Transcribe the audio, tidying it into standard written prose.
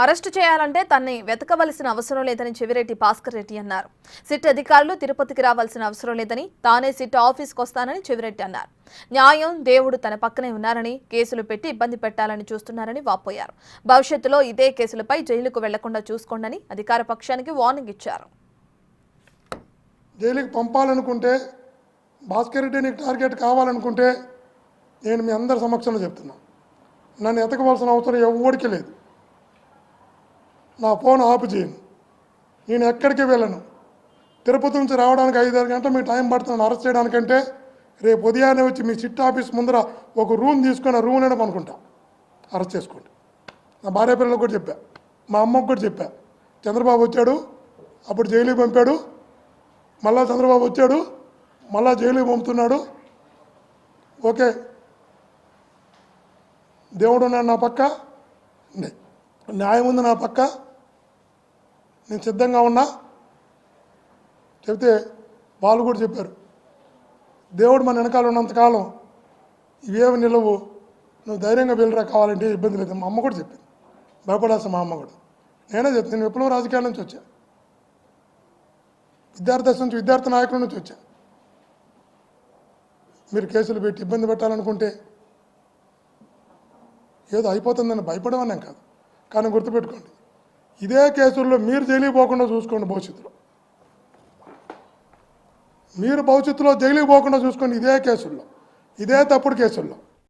Arrest చేయాలంటే తన్ని వెతకవలసిన అవసరం లేదని చెవిరెడ్డి భాస్కర్ రెడ్డి అన్నారు. సిట్ అధికారులు తిరుపతికి రావాల్సిన అవసరం లేదని, తానే సిట్ ఆఫీస్కి వస్తానని చెవిరెడ్డి అన్నారు. న్యాయం దేవుడు తన పక్కనే ఉన్నారని, కేసులు పెట్టి ఇబ్బంది పెట్టాలని చూస్తున్నారని వాపోయారు. భవిష్యత్తులో ఇదే కేసులపై జైలుకు వెళ్లకుండా చూసుకోండని అధికార పక్షానికి వార్నింగ్ ఇచ్చారు. జైలుకి పంపాలనుకుంటే, భాస్కర్ రెడ్డి నీకు టార్గెట్ కావాలనుకుంటే నేను మీ అందరి సమక్షంలో చెప్తున్నా, నన్ను ఎతకవలసిన అవసరం ఎవరికి లేదు. నా ఫోన్ ఆఫ్ చేయను, నేను ఎక్కడికి వెళ్ళను. తిరుపతి నుంచి రావడానికి 5-6 గంటలు మీకు టైం పడుతుంది అరెస్ట్ చేయడానికంటే, రేపు ఉదయాన్నే వచ్చి మీ సిట్ ఆఫీస్ ముందర ఒక రూమ్ తీసుకొని ఆ రూమ్లోనే పనుకుంటా, అరెస్ట్ చేసుకోండి. నా భార్య పిల్లలకు కూడా చెప్పా, మా అమ్మకు కూడా చెప్పా. చంద్రబాబు వచ్చాడు, అప్పుడు జైలుకి పంపాడు, మళ్ళా చంద్రబాబు వచ్చాడు, మళ్ళా జైలుకి పంపుతున్నాడు. ఓకే, దేవుడు ఉన్నాడు నా పక్క, న్యాయం ఉంది నా పక్క, నేను సిద్ధంగా ఉన్నా చెప్తే వాళ్ళు కూడా చెప్పారు, దేవుడు మన వెనకాల ఉన్నంతకాలం ఇవేమి నిలవు, నువ్వు ధైర్యంగా వెళ్ళరా, కావాలంటే ఇబ్బంది లేదు. మా అమ్మ కూడా చెప్పింది, భయపడాల్సిన మా అమ్మ కూడా. నేనే చెప్తాను, నేను ఎప్పుడో రాజకీయాల నుంచి వచ్చా, విద్యార్థి నుంచి, విద్యార్థి నాయకుల నుంచి వచ్చా. మీరు కేసులు పెట్టి ఇబ్బంది పెట్టాలనుకుంటే ఏదో అయిపోతుందని భయపడమన్నాం కాదు, కానీ గుర్తుపెట్టుకోండి, ఇదే కేసుల్లో మీరు జైలుకి పోకుండా చూసుకోండి. భవిష్యత్తులో మీరు జైలుకి పోకుండా చూసుకోండి, ఇదే కేసుల్లో, ఇదే తప్పుడు కేసుల్లో.